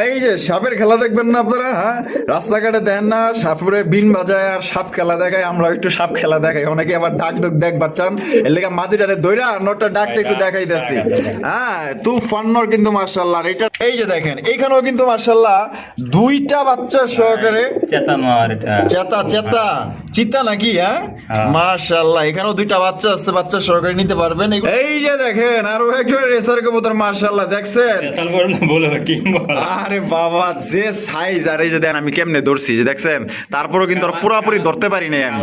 এই যে সাপের খেলা দেখবেন না আপনারা? হ্যাঁ, রাস্তাঘাটে দেন না সাপরে বিন বাজায় আর সাপ খেলা দেখায়, আমরা একটু সাপ খেলা দেখাই। অনেকে আবার ডাক ডুক দেখবার চান, এর লেগে মাটিটারে দইরা নটা ডাকটা একটু দেখাইতেছি। হ্যাঁ, তু ফান্নর কিন্তু মাশাআল্লাহ। এটা এই যে দেখেন, এইখানেও কিন্তু মাশাআল্লাহ দুইটা বাচ্চা সহকারে চেতা চেতা চিতা নাকি? হ্যাঁ, মাশাআল্লাহ, এখানেও দুইটা বাচ্চা আছে, বাচ্চা সহকারে নিতে পারবেন। এই যে দেখেন আরো একজন রেসার কবুতর, মাশাআল্লাহ, দেখছেন? আরে বাবা, যে সাইজ! আর এই যে দেখেন আমি কেমনে ধরছি, যে দেখছেন? তারপরেও কিন্তু পুরোপুরি ধরতে পারি নাই আমি।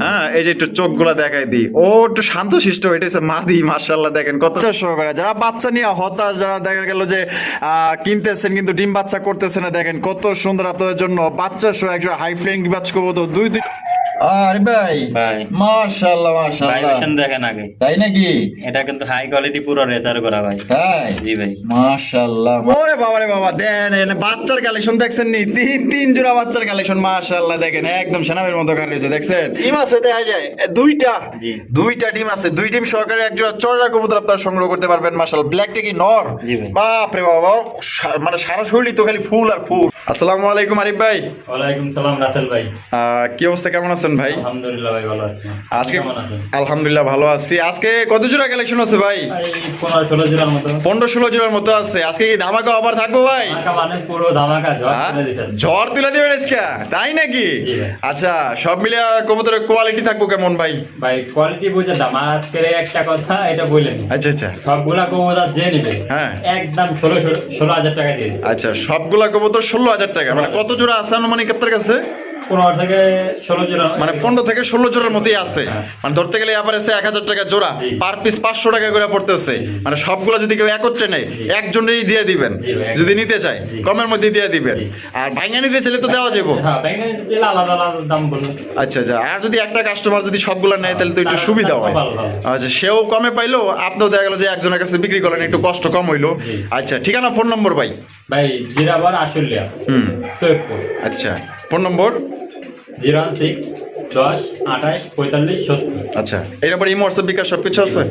হ্যাঁ, এই যে একটু চোখগুলা দেখাই দিই, ও একটু শান্তশিষ্ট। এটা হচ্ছে মাদি, মাশাআল্লাহ, দেখেন কত সহকারে। যারা বাচ্চা নিয়ে হতাশ, যারা দেখা গেল যে কিনতেছেন কিন্তু ডিম বাচ্চা করতেছে না, দেখেন কত সুন্দর আপনাদের জন্য বাচ্চা সহ একজন হাই ফ্লেং বাচ্চা কবুতর দুই। আরে ভাই, মাশাআল্লাহ মাশাআল্লাহ, দেখেন আগে, তাই নাকি? এটা কিন্তু হাই কোয়ালিটি পুরো রেসার করা ভাই। তাই? জি ভাই, মাশাআল্লাহ। ওরে বাবা রে বাবা, দেন বাচ্চার কালেকশন দেখছেন নি? তিন জোড়া বাচ্চার কালেকশন, মাশাআল্লাহ, দেখেন একদম সেনাবের মতো কার রয়েছে, দেখছেন? ডিম আছে দেখা যায় দুইটা ডিম আছে, দুই ডিম সহকারে এক জোড়া চড়া কবুতর আপনারা সংগ্রহ করতে পারবেন। মাশাআল্লাহ, ব্ল্যাকটা কি নর? বাপ রে বাবা, মানে সারা শরীরই তো খালি ফুল আর ফুল। আসসালামু আলাইকুম আরিফ ভাই। ওয়ালাইকুম সালাম রাসেল ভাই। কি অবস্থা, কেমন আছেন ভাই? আলহামদুলিল্লাহ ভাই, ভালো আছি। আজকে আলহামদুলিল্লাহ ভালো আছি। আজকে কত জোড়া কালেকশন আছে ভাই? 15-16 জোড়ার মতো। 15-16 জোড়ার মতো আছে। আজকে কি ধামাকা অফার থাকবো ভাই? মানে পুরো ধামাকা, ঝড় তুলে দিবেন আজকে, তাই নাকি? আচ্ছা, সব মিলে কবুতরের কোয়ালিটি থাকবো কেমন ভাই? ভাই কোয়ালিটি বুঝে দাম, আজকে একটা কথা এটা বললেন। আচ্ছা আচ্ছা, সবগুলা কবুতর যে নিবে হ্যাঁ একদম 16,000 টাকা দিয়ে। আচ্ছা, সবগুলা কবুতর 16,000 টাকা। মানে কত জোড়া আছে আনুমানিক আপনার কাছে? 15 থেকে 16 জোড়া, মানে 15 থেকে 16 জোড়ার মতোই আছে। মানে ধরতে গেলে আবার আছে 1000 টাকা জোড়া, পার পিস 500 টাকা করে পড়তেছে। মানে সবগুলো যদি কেউ একত্রে নেয়, একজনেই দিয়ে দিবেন যদি নিতে চায়, কমের মধ্যে দিয়ে দিবেন। আর ভাঙা নিতে চাইলে তো দেওয়া যাবে, হ্যাঁ ভাঙা নিতে চাইলে আলাদা আলাদা দাম বলুন। আচ্ছা আচ্ছা, আর যদি একটা কাস্টমার যদি সবগুলো নেয় তাহলে তো একটু সুবিধা হয়। আচ্ছা, সেও কমে পাইলো, আপনিও দেখা গেল যে একজনের কাছে বিক্রি করলেন, একটু কষ্ট কম হইলো। আচ্ছা, ঠিকানা ফোন নম্বর ভাই? ভাই জিরাবার আশুলিয়া। আচ্ছা, ফোন নম্বর 01610284570। আচ্ছা, এই নাম্বার ইমো হোয়াটসঅ্যাপ বিকাশ সবকিছু আছে?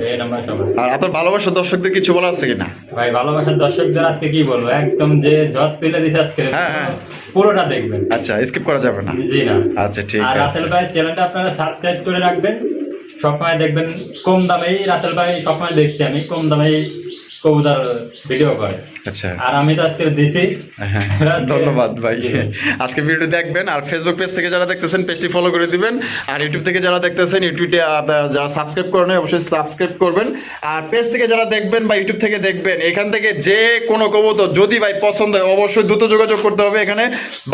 আর আপনার ভালোবাসার দর্শকদের কিছু বলা আছে কিনা? ভাই ভালোবাসার দর্শকদের আজকে কি বলবো, একদম যে ঝড় তুলে দিছে আজকে, হ্যাঁ হ্যাঁ, পুরোটা দেখবেন। আচ্ছা, স্কিপ করা যাবে না? জি না। আচ্ছা, ঠিক আছে। আর রাসেল ভাই চ্যানেলটা আপনারা সাবস্ক্রাইব করে রাখবেন, সবসময় দেখবেন কম দামেই রাসেল ভাই সবসময় দেখছি আমি কম দামেই কবুতর ভিডিও করে। আচ্ছা, আর আমি তো আজকে দিছি। ধন্যবাদ ভাই। আজকে ভিডিও দেখবেন, আর ফেসবুক পেজ থেকে যারা দেখতেছেন পেজটি ফলো করে দিবেন, আর ইউটিউব থেকে যারা দেখতেছেন ইউটিউবে যারা সাবস্ক্রাইব করেন অবশ্যই সাবস্ক্রাইব করবেন। আর পেজ থেকে যারা দেখবেন বা ইউটিউব থেকে দেখবেন, এখান থেকে যে কোনো কবুতর যদি ভাই পছন্দ হয় অবশ্যই দ্রুত যোগাযোগ করতে হবে। এখানে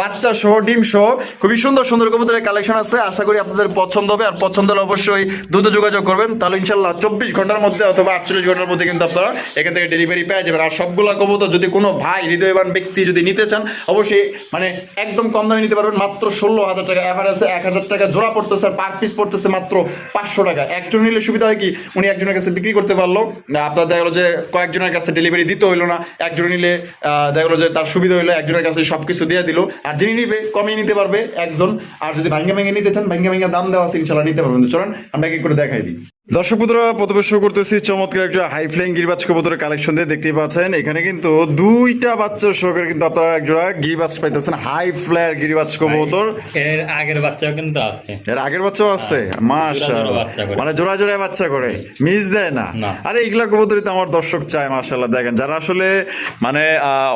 বাচ্চা সহ ডিম সহ খুবই সুন্দর সুন্দর কবুতরের কালেকশন আছে, আশা করি আপনাদের পছন্দ হবে। আর পছন্দ হলে অবশ্যই দ্রুত যোগাযোগ করবেন, তাহলে ইনশাল্লাহ 24 ঘন্টার মধ্যে অথবা 48 ঘন্টার মধ্যে কিন্তু আপনারা এখান থেকে ডেলিভারি পেয়ে যাবেন। আর সবগুলা কবুতর যদি কোনো ভাই হৃদয়বান ব্যক্তি যদি নিতে চান অবশ্যই মানে একদম কম দামে নিতে পারবেন, মাত্র 16,000 টাকা। এভারেজে 1000 টাকা জোড়া পড়তেছে, আর পার পিস পড়তেছে মাত্র 500 টাকা। একজন নিলে সুবিধা হয় কি, উনি একজনের কাছে বিক্রি করতে পারলো, আপনার দেখা গেলো যে কয়েকজনের কাছে ডেলিভারি দিতে হইলো না। একজন নিলে দেখা গেলো যে তার সুবিধা হইলো, একজনের কাছে সবকিছু দিয়ে দিল। আর যিনি নিবে কমিয়ে নিতে পারবে একজন। আর যদি ভাঙ্গে ভেঙে নিতে চান, ভাঙ্গে ভেঙে দাম দেওয়া আছে, ইনশাল্লাহ নিতে পারবেন। চলেন আমরা কি করে দেখাই দিই। দর্শক বন্ধুরা, প্রথমে শুরু করতেছি চমৎকার একটা হাই ফ্লাইং গিরিবাজ কবুতরের কালেকশন দিয়ে। দেখতেই পাচ্ছেন এখানে কিন্তু দুইটা বাচ্চা সহকারে কিন্তু আপনারা একজোড়া গিরিবাজ পাইতেছেন, হাই ফ্লায়ার গিরিবাজ কবুতর। এর আগের বাচ্চাও কিন্তু আছে, এর আগের বাচ্চাও আছে, মাশাআল্লাহ, মানে জোড়া জোড়া বাচ্চা করে মিস দেয় না। আরে এগুলা কবুতরই তো আমার দর্শক চায়, মাশাআল্লাহ। দেখেন যারা আসলে মানে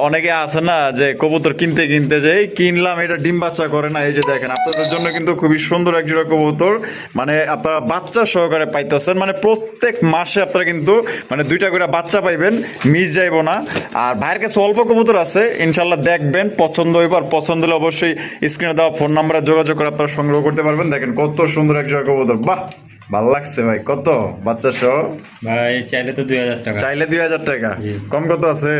অনেকে আছে না যে কবুতর কিনতে কিনতে যে কিনলাম এটা ডিম বাচ্চা করে না, এই যে দেখেন আপনাদের জন্য কিন্তু খুবই সুন্দর একজোড়া কবুতর, মানে আপনারা বাচ্চা সহকারে পাইতেছেন। মানে প্রত্যেক মাসে আপনারা কিন্তু মানে দুইটা করে বাচ্চা পাইবেন, মিস যাইব না। আর ভাইয়ের কাছে অল্প কবুতর আছে, ইনশাল্লাহ দেখবেন পছন্দ হইব। আর পছন্দ হলে অবশ্যই স্ক্রিনে দেওয়া ফোন নাম্বারে যোগাযোগ করে আপনারা সংগ্রহ করতে পারবেন। দেখেন কত সুন্দর এক জোড়া কবুতর, বাহ ভালো লাগছে ভাই। কত বাচ্চা সহ? ভাই চাইলে তো 2000 টাকা। চাইলে 2000 টাকা, কম কত আছে?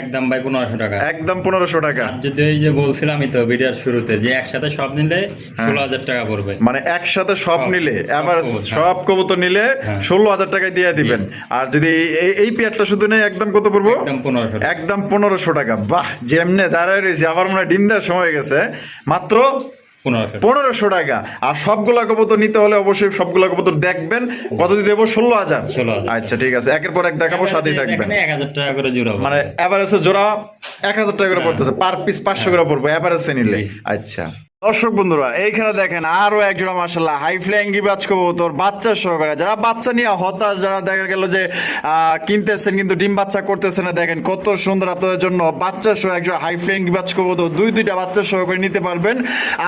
একদম ভাই 1500 টাকা। একদম 1500 টাকা। যদি এই যে বলছিলাম আমি তো ভিডিওর শুরুতে যে একসাথে সব নিলে 16,000 টাকা পড়বে। মানে একসাথে সব নিলে এবার সব কবুতর নিলে 16,000 টাকায় দিয়ে দিবেন। আর যদি এই পেয়ারটা শুধু নেই একদম কত পড়বো? একদম 1500 টাকা। বাহ, যেমনে দাঁড়ায় রয়েছে, আবার মনে হয় ডিম দেওয়ার সময় হয়ে গেছে। মাত্র 1500 টাকা। আর সবগুলা কবুতর নিতে হলে অবশ্যই সবগুলা কবুতর দেখবেন। কত দিয়ে দেবো? 16,000। আচ্ছা ঠিক আছে, একের পর এক দেখাবো, সাথেই থাকবেন। 1000 টাকা করে জোড়া, মানে এভারেজে জোড়া 1000 টাকা করে পড়তেছে পার পিস, 500 করে পড়বে এভারেজে নিলে। আচ্ছা দর্শক বন্ধুরা এইখানে দেখেন আরো একজোড়া মাশাআল্লাহ হাই ফ্লাইং গিবাজ কবুতর বাচ্চা সহকারে, যারা বাচ্চা নিয়ে হতাশ, যারা দেখা গেল যে কিনতেছেন কিন্তু ডিম বাচ্চা করতেছেন না, দেখেন কত সুন্দর আপনাদের জন্য বাচ্চা সহ একজোড়া হাই ফ্লাইং গিবাজ কবুতর দুইটা বাচ্চা সহকারে নিতে পারবেন।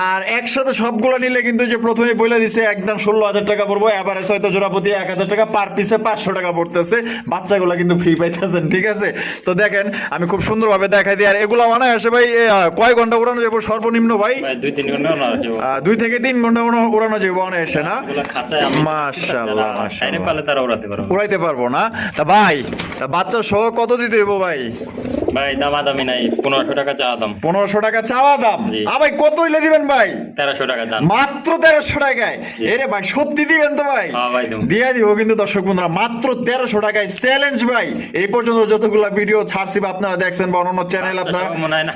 আর একসাথে সবগুলো নিলে কিন্তু যে প্রথমে বলে দিছে একদম 16,000 টাকা পড়বো, এভারেজ হয়তো জোড়া প্রতি 1,000 টাকা, পার পিসে 500 টাকা পড়তেছে, বাচ্চাগুলো কিন্তু ফ্রি পাইতেছেন। ঠিক আছে, তো দেখেন আমি খুব সুন্দরভাবে দেখাই দিই। আর এগুলো অনায়াসে ভাই কয় ঘন্টা উড়ানো যাবে সর্বনিম্ন ভাই? 2 থেকে 3 ঘন্টা উড়ানো যাবে অনায়াসে না? মাশাআল্লাহ মাশাআল্লাহ, উড়াইতে পারবো না। তা ভাই বাচ্চা সহ কত দিতে হইব ভাই? ভাই দামাদামি নাই, 1500 টাকা চাওয়া দাম। 1500 টাকা চাওয়া দাম? ভাই কত হইলে দিবেন ভাই? 1300 টাকা দাম। মাত্র 1300 টাকায়? এরে ভাই সত্যি দিবেন তো ভাই? দিয়ে দিব কিন্তু দর্শক বন্ধুরা, মাত্র 1300 টাকায় চ্যালেঞ্জ ভাই। এই পর্যন্ত যতগুলা ভিডিও ছাড়ছি বা আপনারা দেখছেন বা অন্য চ্যানেল আপনারা,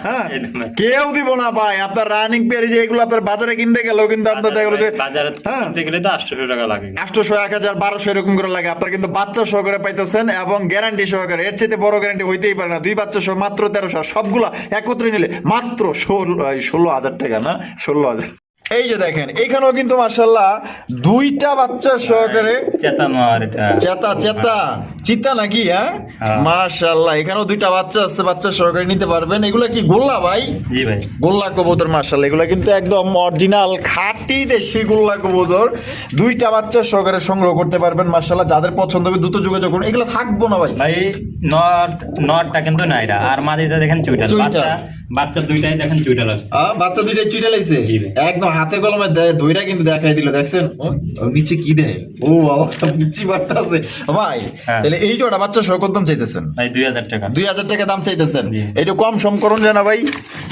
হ্যাঁ কেউ দিব না ভাই। আপনার রানিং পেয়ারি যে এগুলো আপনার বাজারে কিনতে গেলেও কিন্তু আপনার দেখা গেলো যে বাজারে কিনতে গেলে তো 800 টাকা লাগে, 800, 1000, 1200 এরকম করে লাগে। আপনার কিন্তু বাচ্চা সহকারে পাইতেছেন এবং গ্যারান্টি সহকারে, এর চাইতে বড় গ্যারান্টি হইতেই পারে না। 2 বাচ্চা সহ মাত্র 1300, সবগুলা একত্রে নিলে মাত্র 16,000 টাকা না, 16,000। এই যে দেখেন এইখানেও কিন্তু মাশাআল্লাহ 2টা বাচ্চা সহকারে চিতা নাকি, হ্যাঁ মাশাআল্লাহ এখানেও 2টা বাচ্চা আছে, বাচ্চা সহকারে নিতে পারবেন। এগুলা কি গোল্লা ভাই? জি ভাই গোল্লা কবুতর মাশাআল্লাহ, এগুলা কিন্তু একদম অরিজিনাল খাঁটি দেশি গোল্লা কবুতর, 2টা বাচ্চা সহকারে সংগ্রহ করতে পারবেন মাশাআল্লাহ। যাদের পছন্দ হবে দ্রুত যোগাযোগ করুন। এগুলা থাকবো না ভাই? ভাই নটটা কিন্তু নাইরা, আর মাদিটা দেখেন চুইটাল, বাচ্চা দুইটাই দেখেন চুইটাল আছে। বাচ্চা দুইটাই চুইটাল আছে একদম হাতে কলমে দুইটা কিন্তু দেখাই দিল, দেখছেন নিচে কি দেয়? ও বাবা বুঝছি বার্তা আছে ভাই। তাহলে এই জোড়া বাচ্চা সহ কত দাম চাইতেছেন ভাই? 2000 টাকা। 2000 টাকা দাম চাইতেছেন? একটু কম সম করুন জানা ভাই।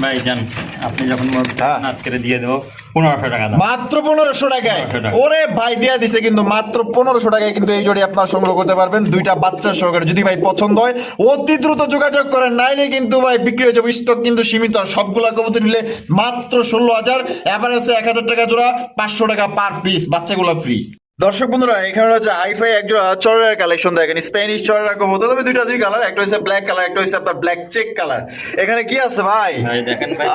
ভাই জান আপনি যখন নাচ করে দিয়ে দেবো 1500 টাকা দাম। মাত্র 1500 টাকায়? ওরে ভাই দিয়া দিছে কিন্তু মাত্র 1500 টাকায় কিন্তু এই জোড়ি আপনারা সংগ্রহ করতে পারবেন 2টা বাচ্চা সহকারে। যদি ভাই পছন্দ হয় অতি দ্রুত যোগাযোগ করেন, নাইলে কিন্তু ভাই বিক্রি হয়ে যাবে, স্টক কিন্তু সীমিত। আর সবগুলা কবুতর নিলে মাত্র 16,000, এভারেজে 1000 টাকা জোড়া, 500 টাকা পার পিস, বাচ্চাগুলো ফ্রি। দর্শক বন্ধুরা এখানে হচ্ছে হাইফাই একজোড়া চড়ার কালেকশন দেখেন, স্প্যানিশ চড়ার কবুতর, তবে 2 কালার, একটা হচ্ছে ব্ল্যাক কালার, একটা হচ্ছে আপনার ব্ল্যাক চেক কালার। এখানে কি আছে ভাই? দেখেন ভাই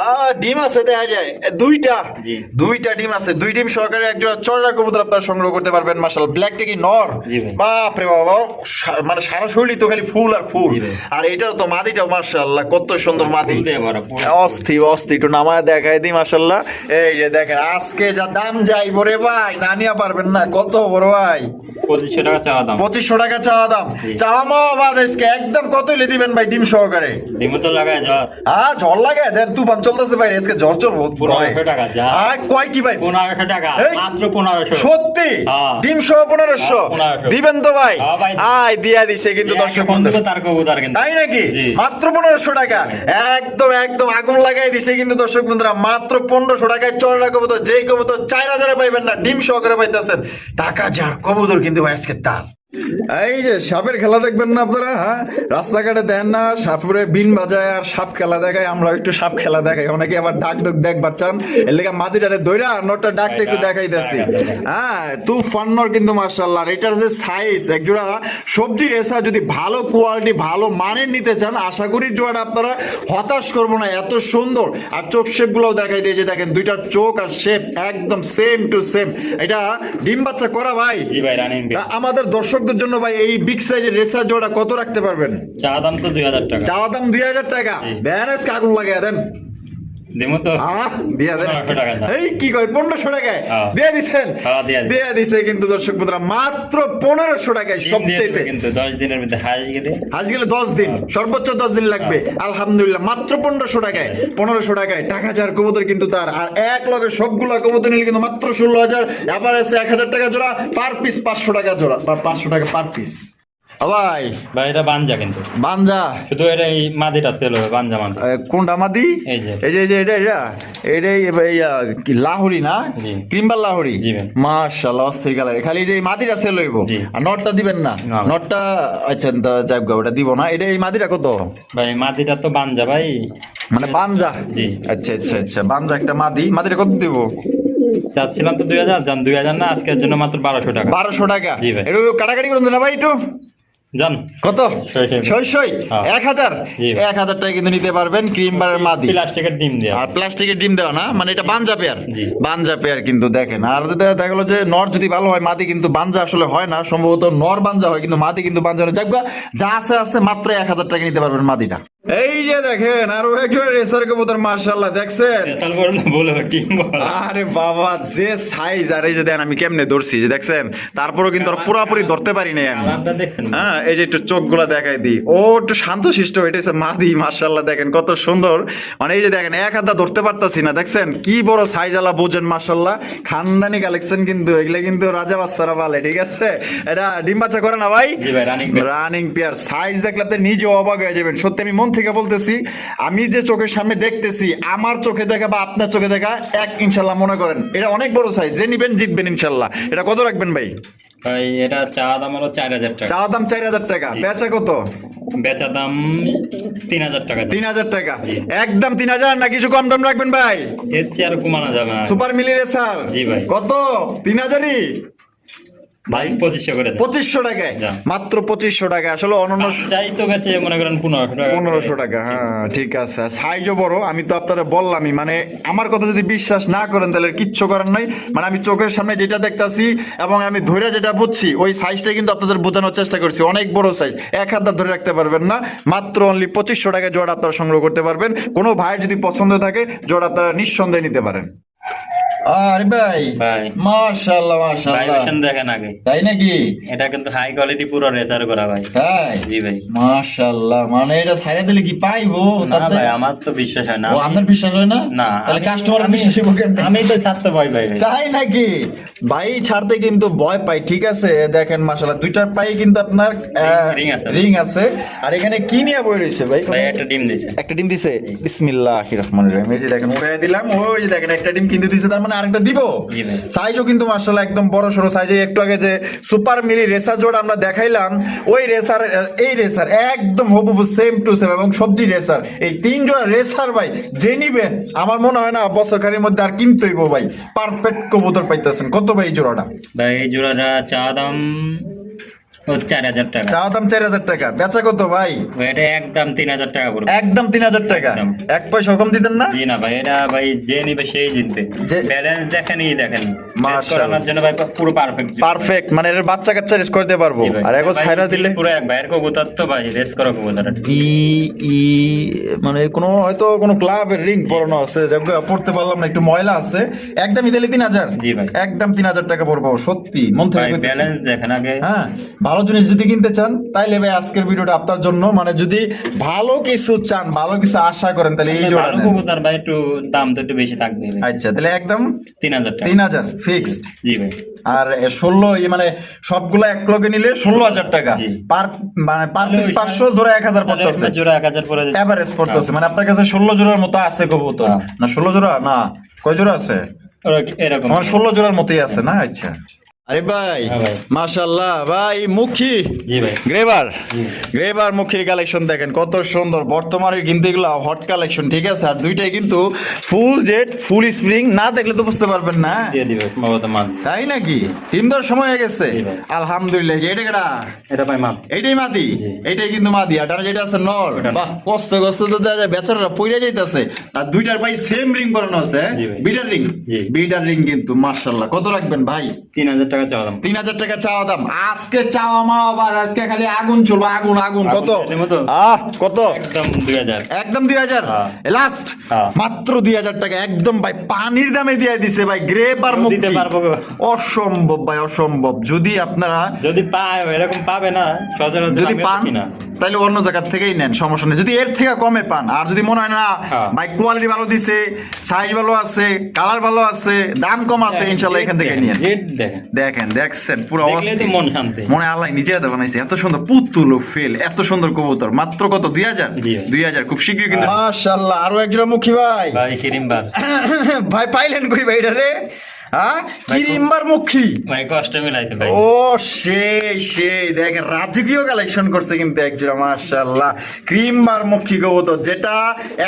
ডিম আছে, দেখা যায় 2টা ডিম আছে, 2 ডিম সহকারে একজোড়া চড়ার কবুতর আপনারা সংগ্রহ করতে পারবেন মাশাআল্লাহ। ব্ল্যাকটা কি নর? বাপ রে বাবা, মানে সারা শরীরই তো খালি ফুল আর ফুল। আর এটাও তো মাদিটাও মাশাআল্লাহ কত সুন্দর মাদি, অস্থির অস্থির। একটু নামায় দেখাই দিই মাশাআল্লাহ। এই যে দেখেন আজকে যা দাম যাইবো রে ভাই, না নিয়ে পারবেন না। কত বড় ভাই? 2500 টাকা চাওয়া দাম। 2500 টাকা চাওয়া দাম? চাওয়া মাওয়া আজকে একদম কত হইলে দিবেন ভাই ডিম সহকারে? ডিম তো লাগায় ঝড়, ঝড় লাগায় দেন, তুফান চলতেছে ভাই, আজকে ঝড় চলবো। 1500 টাকা যা কয় কি ভাই? 1500 টাকা মাত্র 1500। সত্যি ডিম সহ 1500 দিবেন তো ভাই? আয় দিয়া দিছে কিন্তু দর্শক বন্ধু, তার কবুতর কিন্তু তাই নাকি? মাত্র 1500 টাকা একদম একদম আগুন লাগাই দিছে কিন্তু দর্শক বন্ধুরা, মাত্র 1500 টাকায় চড়া কবুতর। যেই কবুতর 4000 পাইবেন না, ডিম সহকারে পাইতেছেন। টাকা যার কবুতর কিন্তু ভাই আজকে তার। এই যে সাপের খেলা দেখবেন না আপনারা, হ্যাঁ রাস্তাঘাটে দেন না সাপরে বিন বাজায় আর সাপ খেলা দেখায়, আমরা একটু সাপ খেলা দেখাই। অনেকে আবার ডাক ডুক দেখবার চান, এর লেগে মাদিটারে দইরা নটা ডাকটা একটু দেখাইতেছি। হ্যাঁ তুফান্নর কিন্তু মাশাআল্লাহ। এটার যে সাইজ, একজোড়া সবজি রেসা যদি ভালো কোয়ালিটি ভালো মানের নিতে চান, আশা করি জোড়াটা আপনারা হতাশ করবো না, এত সুন্দর। আর চোখ শেপ গুলোও দেখাই দিয়েছে, দেখেন 2টার চোখ আর শেপ একদম সেম টু সেম। এটা ডিম বাচ্চা করা ভাই? আমাদের দর্শক জন্য ভাই এই বিগ সাইজের রেসার জোড়া কত রাখতে পারবেন? চাওয়া দাম তো 2000 টাকা। চাওয়া দাম 2000 টাকা? দেন আজকে আগুন লাগায় দেন। দেমো তো দিয়া দেন। এই কি কয় 1500 টাকায় দিয়ে দিবেন? দিয়ে দিছে কিন্তু দর্শক বন্ধুরা মাত্র 1500 টাকায়। সবচেয়ে কিন্তু 10 দিনের মধ্যে হাজ গেলে 10 দিন, সর্বোচ্চ 10 দিন লাগবে। আলহামদুলিল্লাহ মাত্র 1500 টাকায়। 1500 টাকায় টাকা যার কবুতর কিন্তু তার। আর এক লগে সবগুলা কবুতর নিলে কিন্তু মাত্র 16,000, এভারেজে 1000 টাকা জোড়া, পার পিস 500 টাকা জোড়া, 500 টাকা পার পিস। ভাই ভাই এটা বানজা, কিন্তু বানজা শুধু এটা এই মাদিটা সেল হবে, বানজা মাদি। কোনটা মাদি? এই যে এটাই কি লাহোরি না? ক্রিম্বাল লাহোরি। মাশাআল্লাহ অস্থির কালার। খালি যে মাদিটা সেল হইব, আর নটটা দিবেন না? নটটা আচ্ছা যাক গা, ওটা দিব না। এটা এই মাদিটা কত ভাই? মাদিটা তো বানজা ভাই, মানে বানজা। আচ্ছা আচ্ছা আচ্ছা, বানজা একটা মাদি। মাদিটা কত দিব? চাচ্ছিলাম তো 2000, জান 2000 না, আজকের জন্য মাত্র 1200 টাকা। 1200 টাকা? একটু কাটাকাটি করুন না ভাই, একটু জান কত সই। সই হ্যাঁ। 1000 জি ভাই। 1000 টাকা কিন্তু নিতে পারবেন ক্রিম বারের মাদি প্লাস্টিকের ডিম দেয়া আর প্লাস্টিকের ডিম দেওয়া না, মানে এটা বানজা পেয়ার। জি। বানজা পেয়ার কিন্তু দেখেন। আর দেখা গেলো যে নর যদি ভালো হয়, মাদি কিন্তু বানজা আসলে হয় না, সম্ভবত নর বানজা হয়, কিন্তু মাদি কিন্তু বানজা হয়। যাক গা, যা আছে আছে মাত্র 1000 টাকা নিতে পারবেন মাদিটা। এই যে দেখেন আরো একজন রেসার কবুতর, মাশাআল্লাহ দেখছেন। তারপর না বলে ডিম বলা। আরে বাবা যে সাইজ, আর এই যে দেখেন আমি কেমনে ধরছি যে দেখছেন, তারপরেও কিন্তু আর পুরোপুরি ধরতে পারি নাই আমি। আপনারা দেখছেন হ্যাঁ, এই যে একটু চোখগুলা দেখাই দিই, ও একটু শান্তশিষ্ট, এটা হচ্ছে মাদি। মাশাআল্লাহ দেখেন কত সুন্দর, মানে এই যে দেখেন এক হাতে ধরতে পারতাছি না, দেখছেন কি বড় সাইজ আলা বোঝেন। মাশাআল্লাহ খানদানি কালেকশন কিন্তু, এগুলা কিন্তু রাজা বাচ্চারা বলে, ঠিক আছে। এটা ডিম বাচ্চা করে না ভাই? জি ভাই, রানিং রানিং পেয়ার। সাইজ দেখলে আপনি নিজে অবাক হয়ে যাবেন, সত্যি আমি মন থেকে বলতেছি। আমি যে চোখের সামনে দেখতেছি, আমার চোখে দেখা বা আপনার চোখে দেখা এক, ইনশাল্লাহ মনে করেন এটা অনেক বড় সাইজ। যে নিবেন জিতবেন ইনশাল্লাহ। এটা কত রাখবেন ভাই? ভাই এটা চা দাম হলো 4000 টাকা। চাওয়া দাম 4000 টাকা, বেচা কত? বেচা দাম 3000 টাকা। 3000 টাকা, একদম 3000 না কিছু কম দাম রাখবেন ভাই? এর চেয়ে আর কমানো যাবে না। সুপার মিলি রেসার। জি ভাই। কত? 3000ই ভাই 2500 করে দেন। 2500 টাকায়, যা। মাত্র 2500 টাকা। আসলে অনন্য চাই তো গেছে মনে করেন 1500 টাকা। 1500 টাকা, হ্যাঁ ঠিক আছে। সাইজও বড়, আমি তো আপনারা বললামই, মানে আমার কথা যদি বিশ্বাস না করেন তাহলে কিচ্ছু করার নাই। মানে আমি চোখের সামনে যেটা দেখতাছি এবং আমি ধরে যেটা বুঝছি, ওই সাইজটা কিন্তু আপনাদের বোঝানোর চেষ্টা করছি। অনেক বড় সাইজ, এক হাত ধরে রাখতে পারবেন না। মাত্র অনলি 2500 টাকায় জোড়া আপনারা সংগ্রহ করতে পারবেন। কোনো ভাইয়ের যদি পছন্দ থাকে, জোড়া আপনারা নিঃসন্দেহে নিতে পারেন। আরে ভাই, ভাই মাশাআল্লাহ মাশাআল্লাহ, ভাইবেশন দেখেন আগে। তাই নাকি? এটা কিন্তু হাই কোয়ালিটি পুরো রেসার করা ভাই। তাই? জি ভাই। মাশাআল্লাহ, মানে এটা ছাইড়া দিলে কি পাইবো? না তাতে- ভাই, আমার তো বিশ্বাস হয় না। ও, আপনার বিশ্বাস হয় না? না, তাহলে আমি- কাস্টমার আমি- বিশ্বাস হইবো কেমনে? আমি তো ছাড়তে ভয় পাই ভাই। তাই নাকি? ভাই ছাড়তে কিন্তু ভয় পাই, ঠিক আছে। দেখেন মাশাআল্লাহ, দুইটার পায়ে কিন্তু আপনার ring আছে। রিং আছে। আর এখানে কি নিয়ে বই রয়েছে ভাই? ভাই একটা ডিম দিছে। একটা ডিম দিছে। বিসমিল্লাহির রহমানির রহিম। এই যে দেখেন উঠাই দিলাম, ওই যে দেখেন একটা ডিম কিন্তু দিছে, তার মানে আরেকটা দিব। জি ভাই। সাইজও কিন্তু মাশাআল্লাহ একদম বড় সরো সাইজে। একটু আগে যে সুপার মিলি রেসার জোড়া আমরা দেখাইলাম, ওই রেসার এই রেসার একদম হুবহু সেম টু সেম, এবং সবজি রেসার, এই তিন জোড়া রেসার ভাই যে নিবেন, আমার মনে হয় না বছরখানির মধ্যে আর কিনতে হইব ভাই। পারফেক্ট কবুতর পাইতেছেন। কত ভাই এই জোড়াটা? ভাই এই জোড়াটা চা দাম 4000 টাকা। চাওয়া দাম 4000 টাকা, বেচা কত ভাই? ভাই এটা একদম 3000 টাকা পড়বে। একদম 3000 টাকা, একদম। এক পয়সা কম দিতেন না? জি না ভাই, এটা ভাই যে নিবে সেই জিতবে। যে- ব্যালেন্স দেখেনই দেখেন। মাশাআল্লাহ। টেস্ট করানোর জন্য ভাই পুরো পারফেক্ট। পারফেক্ট, মানে এর বাচ্চা কাচ্চা রেস করতে পারবো। আর এখন ছাইরা দিলে পুরো এক ভাইয়ের কবুতর তো ভাই, রেস করা কবুতর। ই ই মানে কোনো হয়তো কোনো ক্লাবের রিং পরানো আছে, যাকে পড়তে পারলাম না, একটু ময়লা আছে। একদম দিলে 3000। জি ভাই। একদম 3000 টাকা পড়বো, সত্যি মন থেকে ভাই কইতেছি। ব্যালেন্স দেখেন আগে। হ্যাঁ, ভালো জিনিস যদি কিনতে চান তাইলে ভাই আজকের ভিডিওটা আপনার জন্য। মানে যদি ভালো কিছু চান, ভালো কিছু আশা করেন, তাহলে এই জোড়া ভালো নেন। কবুতর ভাই একটু দাম তো একটু বেশি থাকবে ভাই। আচ্ছা, তাহলে একদম 3000 টাকা। 3000 ফিক্সড। জি ভাই। আর 16 মানে সবগুলো এক লগে নিলে 16000 টাকা জি। পার, মানে পার পিস 500, জোড়া 1000 তাহলে পড়তেছে। একটা জোড়া 1000 পরে যাচ্ছে। এভারেজ পড়তেছে। মানে আপনার কাছে 16 জোড়ার মতো আছে কবুতর? হ্যাঁ। না 16 জোড়া না, কয় জোড়া আছে? এরকম। আমার 16 জোড়ার মতোই আছে না? আচ্ছা। আরে ভাই, হ্যাঁ ভাই। মাশাআল্লাহ ভাই, মুখী জি ভাই। গ্রেবার, জি। গ্রেবার মুখীর কালেকশন দেখেন কত সুন্দর। বর্তমানে কিন্তু এগুলো হট কালেকশন, ঠিক আছে। আর দুইটাই কিন্তু ফুল জেড, ফুল স্প্রিং, না দেখলে তো বুঝতে পারবেন না। দিয়ে দিবে সম্ভবত মান। তাই নাকি? টিম দেওয়ার সময় হয়ে গেছে? জি ভাই। আলহামদুলিল্লাহ। যে এটা কেডা? এটা ভাই মান। এইটাই মাদি, জি। এইটাই কিন্তু মাদি। আর তার যেটা আছে নর, ওটা। বাহ, কষ্ট কষ্ট তো দেখা যায়, বেচারারা পইরা যাইতাছে। আর দুইটার ভাই সেম রিং করানো আছে, জি ভাই। Bitter ring. জি। বিটার রিং কিন্তু মাশাআল্লাহ। কত রাখবেন ভাই? 3000 টাকা চাওয়া দাম। 3000 টাকা চাওয়া দাম। আজকে চাওয়া মা আবার, আজকে খালি আগুন চলবে, আগুন আগুন। কত? আগুন চলবে তো? কত? একদম 2000। একদম 2000 হ্যাঁ। লাস্ট, হ্যাঁ। মাত্র 2000 টাকা একদম ভাই পানির দামে দিয়ে দিছে ভাই। গ্রেপ আর দিতে মুক্তি, পারবো গো। অসম্ভব ভাই, অসম্ভব। যদি আপনারা যদি পায় এরকম পাবে না সচরাচর, যদি আমিও পান দেখি না। তাহলে অন্য জায়গা থেকেই নেন, সমস্যা নেই। যদি এর থেকে কমে পান, আর যদি মনে হয় না হ্যাঁ। ভাই কোয়ালিটি ভালো দিছে, সাইজ ভালো আছে, কালার ভালো আছে, দাম কম আছে, ইনশাআল্লাহ এখান থেকে নিন। রেট দেখেন। দেখেন, দেখছেন পুরো দেখলেই অবস্থা, তো মন শান্তি। মনে আল্লাহ নিজে হাতে বানাইছে। এত সুন্দর পুতুল ফেল, এত সুন্দর কবুতর। মাত্র কত? 2000। জি। 2000 খুব শীঘ্রই কিন্তু। মাশাআল্লাহ, আরো একজন মুখী ভাই। ভাই কিরিম বার। ভাই পাইলেন কই ভাই এটা রে? হ্যাঁ ক্রিমবার মুখী ভাই কষ্ট মিলাইতে ভাই। ও সেই দেখেন রাজকীয় কালেকশন করছে কিন্তু একজোড়া মাশাআল্লাহ ক্রিমবার মুখী কবুতর, যেটা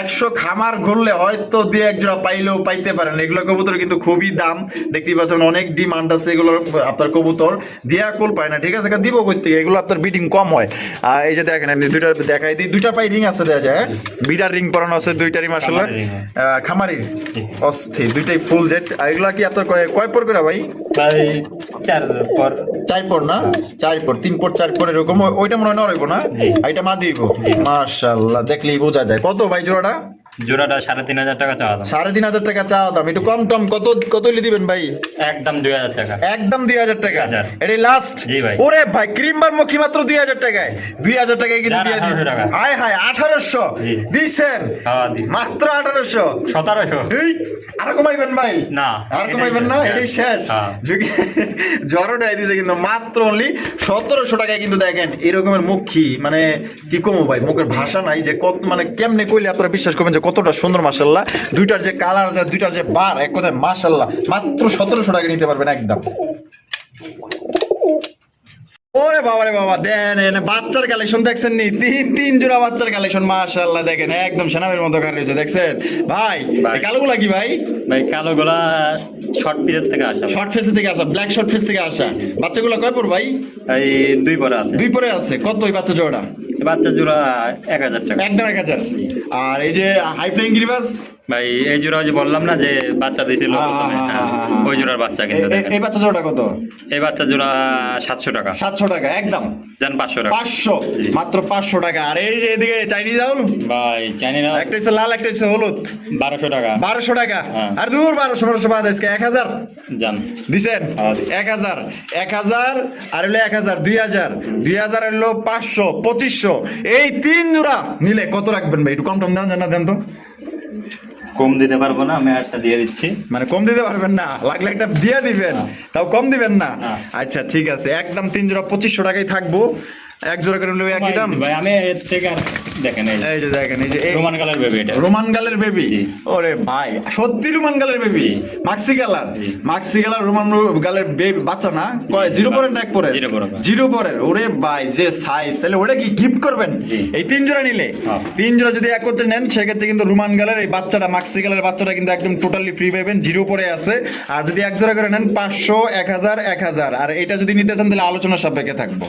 100 খামার ঘুরলে হয়তো দিয়ে একজোড়া পাইলেও পাইতে পারেন। এগুলো কবুতর কিন্তু খুবই দাম, দেখতেই পাচ্ছেন অনেক ডিমান্ড আছে এগুলোর। আপনার কবুতর দিয়া কুল পায় না, ঠিক আছে, দিব কই থেকে, এগুলো আপনার বিডিং কম হয়। আর এই যে দেখেন আমি দুইটা দেখাই দিই, দুইটা পাই রিং আছে দেওয়া যায়, বিডার রিং পরানো আছে দুইটারই মাশাআল্লাহ, খামারির অস্থির দুইটাই ফুল জেট। আর এগুলা কি আপনার কয় পর করে ভাই? ভাই 4 পর 4 পর না, 4 পর 3 পর 4 পর এরকম, ওইটা মনে হয় না রইব না, এটা মা দিব। মাশাআল্লাহ দেখলেই বোঝা যায়। কত ভাই জোড়াটা? জোড়াটা 3,500 টাকা চাওয়া দাম। 3,500 টাকা চাওয়া দাম, একটু কম টম কত হইলে দিবেন ভাই? একদম 2,000 টাকা। একদম 2,000 টাকা, 2,000 এটাই লাস্ট। জি ভাই। ওরে ভাই ক্রিমবার মুখী মাত্র 2,000 টাকায়, 2,000 টাকায় কিন্তু দিয়ে দিস। 1800 টাকা। হায় 1800 জি। দিছেন? হ্যাঁ দিই। মাত্র 1800। 1700। এই আর কমাইবেন ভাই? না, আর কমাইবেন না, এটাই শেষ। হ্যাঁ। জড়োটাই দিছে কিন্তু মাত্র অনলি 1700 টাকায়। কিন্তু দেখেন এরকমের মুখী, মানে কি কমো ভাই, মুখের ভাষা নাই যে কত, মানে কেমনে কইলে আপনারা বিশ্বাস করবেন যে কতটা সুন্দর মাশাআল্লাহ। দুইটার যে কালার আছে, দুইটার যে বার, এক কথায় মাশাআল্লাহ মাত্র 1700 টাকা নিতে পারবেন একদম। ওরে বাবা রে বাবা, দেন বাচ্চার কালেকশন দেখছেন নি, তিন জোড়া বাচ্চার কালেকশন মাশাআল্লাহ, দেখেন একদম সেনাবের মতো কার রয়েছে দেখছেন ভাই। ভাই। এই কালোগুলা কি ভাই? ভাই কালো গোলা শর্ট পিসের থেকে আসা। শর্ট ফেস থেকে আসা, ব্ল্যাক শর্ট ফেস থেকে আসা। বাচ্চাগুলো কয় পর ভাই? এই 2 পরে আছে। 2 পরে আছে। কত ওই বাচ্চা জোড়া? এই বাচ্চা জোড়া 1000 টাকা। একদম 1000। আর এই যে হাই ফ্লাইং গিরিবাস, ভাই এই জোড়া যে বললাম না যে বাচ্চা দিছিল প্রথমে, হ্যাঁ, ওই জোড়ার বাচ্চা কিন্তু দেখেন। এই বাচ্চা জোড়া কত? এই বাচ্চা জোড়া 700 টাকা। 700 টাকা একদম। জান 500 টাকা। 500, জি। মাত্র 500 টাকা। আর এই যে এদিকে চাইনিজ আউল, ভাই চাইনিজ একটা হচ্ছে লাল, একটা হচ্ছে হলুদ, 1200 টাকা। 1200 টাকা। হ্যাঁ। আর দূর 1200 বাদ আজকে 1000 জান দিছেন। হ্যাঁ। 1000 আর হলো 1000, 2000 হলো 500, 2500। এই 3 জোড়া নিলে কত রাখবেন ভাই? একটু কম টম দেন তো। কম দিতে পারবো না, আমি একটা দিয়ে দিচ্ছি। মানে কম দিতে পারবেন না, লাগলে একটা দিয়ে দিবেন, তাও কম দিবেন না। হ্যাঁ। আচ্ছা ঠিক আছে, একদম 3 জোড়া 2500 টাকাই থাকবো। এক জোড়া করে নেবে একই দাম। ভাই আমি এর থেকে আর দেখেন এই এই যে দেখেন, এই যে রোমান কালার বেবি, এটা রোমান গালের বেবি। জি। ওরে ভাই সত্যি রোমান গালের বেবি, জি। মাক্সি কালার, জি। মাক্সি কালার রোমান গালের বেবি বাচ্চা না? কয় 0 পরের না 1 পরের? 0 পরের। 0 পরের। ওরে ভাই যে সাইজ, তাহলে ওটা কি গিফট করবেন? জি। এই 3 জোড়া নিলে, হ্যাঁ। 3 জোড়া যদি এক করতে নেন সেক্ষেত্রে কিন্তু রোমান গালের এই বাচ্চাটা, মাক্সি কালার বাচ্চাটা কিন্তু একদম টোটালি ফ্রি পাবেন, 0 পরে আছে। আর যদি এক জোড়া করে নেন 500, 1000, 1000। আর এটা যদি নিতে চান তাহলে আলোচনা সাপেক্ষে থাকবো।